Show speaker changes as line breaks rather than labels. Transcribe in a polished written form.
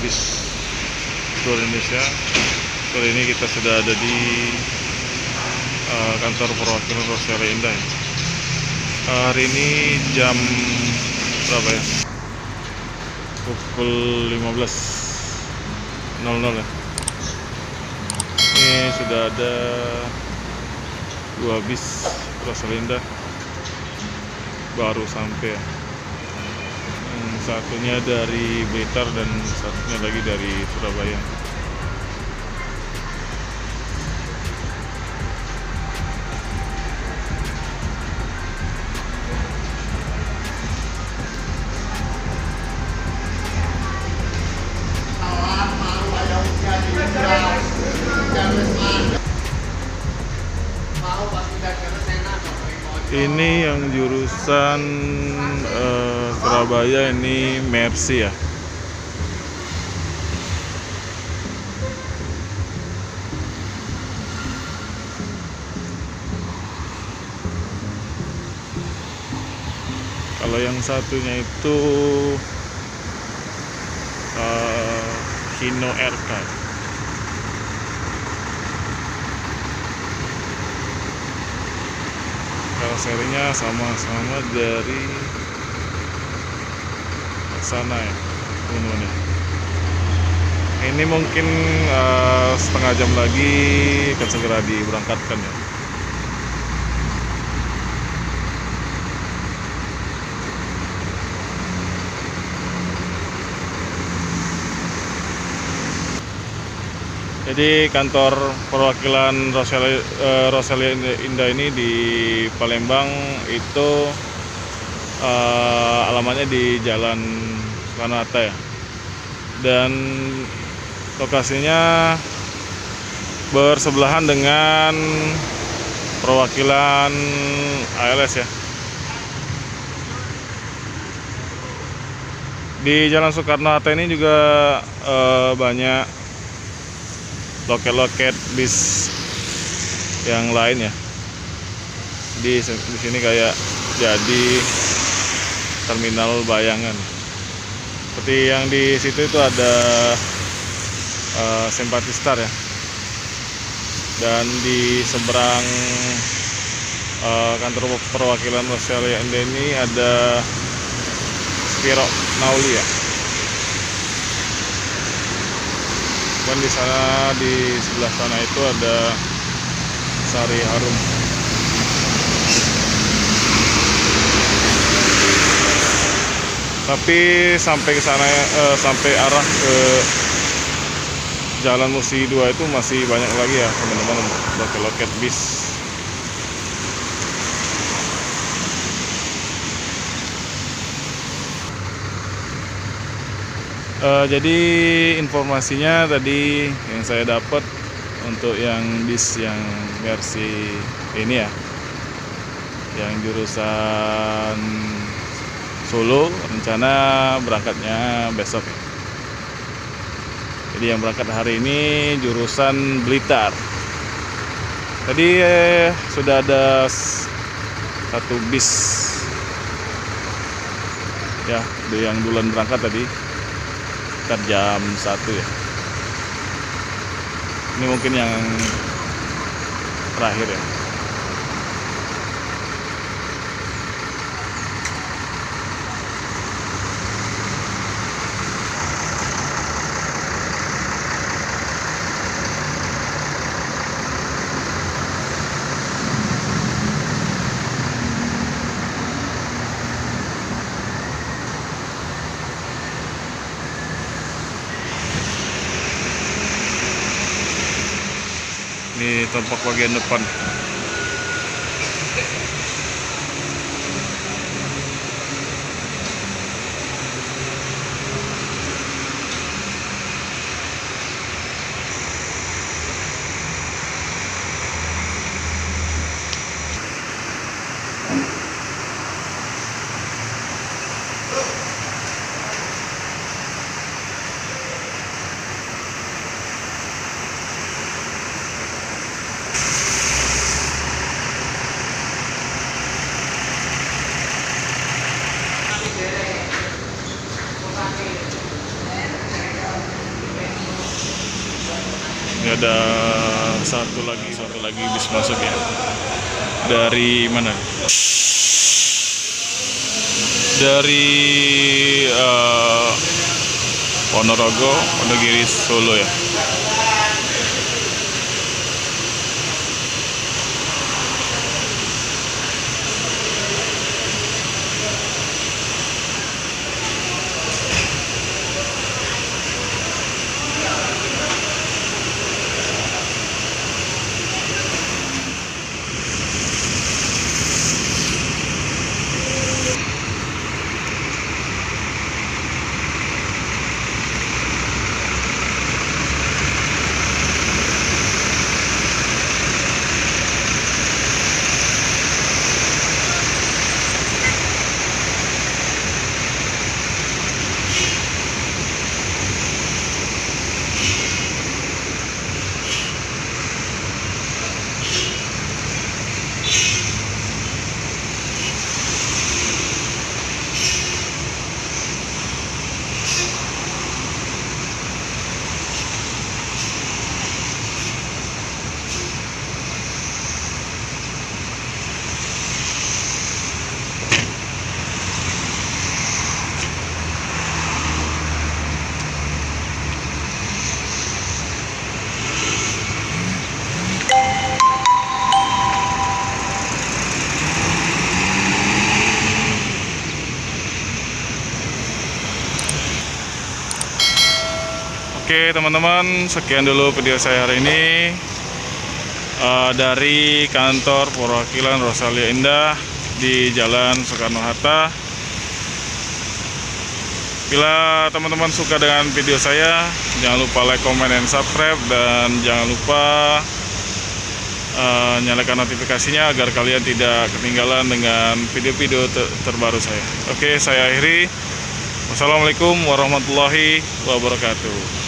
bis Tour Indonesia. Kali ini kita sudah ada di kantor perwakilan Roselia Indah. Hari ini jam berapa ya? Pukul 15.00 ya. Ini sudah ada 2 bis Roselia Indah baru sampai ya. Satunya dari Blitar dan satunya lagi dari Surabaya. Ini yang jurusan Surabaya, ini Mercy ya. Kalau yang satunya itu Hino RK. Serinya sama-sama dari sana ya, Ununya. Ini mungkin setengah jam lagi akan segera diberangkatkan ya. Jadi kantor perwakilan Roselia Indah ini di Palembang itu alamatnya di Jalan Soekarno-Hatta ya. Dan lokasinya bersebelahan dengan perwakilan ALS ya. Di Jalan Soekarno-Hatta ini juga banyak loket-loket bis yang lain ya. Di sini kayak jadi terminal bayangan. Seperti yang di situ itu ada Simpati Star ya. Dan di seberang kantor perwakilan Roselia Indah ini ada Spiro Nauli ya. Dan di sana, di sebelah sana itu ada Sari Harum. Tapi sampai ke sana, sampai arah ke Jalan Musi 2 itu masih banyak lagi ya teman-teman loket-loket bis. Jadi informasinya tadi yang saya dapat untuk yang bis yang versi ini ya, yang jurusan Solo, rencana berangkatnya besok ya. Jadi yang berangkat hari ini jurusan Blitar. Tadi sudah ada 1 bis ya, yang duluan berangkat tadi jam 1 ya. Ini mungkin yang terakhir ya. Ini tampak bagian depan. Ini ada satu lagi bis masuk ya. Dari mana? Dari Ponorogo, Wonogiri, Solo ya. Oke teman-teman, sekian dulu video saya hari ini dari kantor perwakilan Rosalia Indah di Jalan Soekarno-Hatta. Bila teman-teman suka dengan video saya, jangan lupa like, comment, dan subscribe, dan jangan lupa nyalakan notifikasinya agar kalian tidak ketinggalan dengan video-video terbaru saya. Oke, saya akhiri. Wassalamualaikum warahmatullahi wabarakatuh.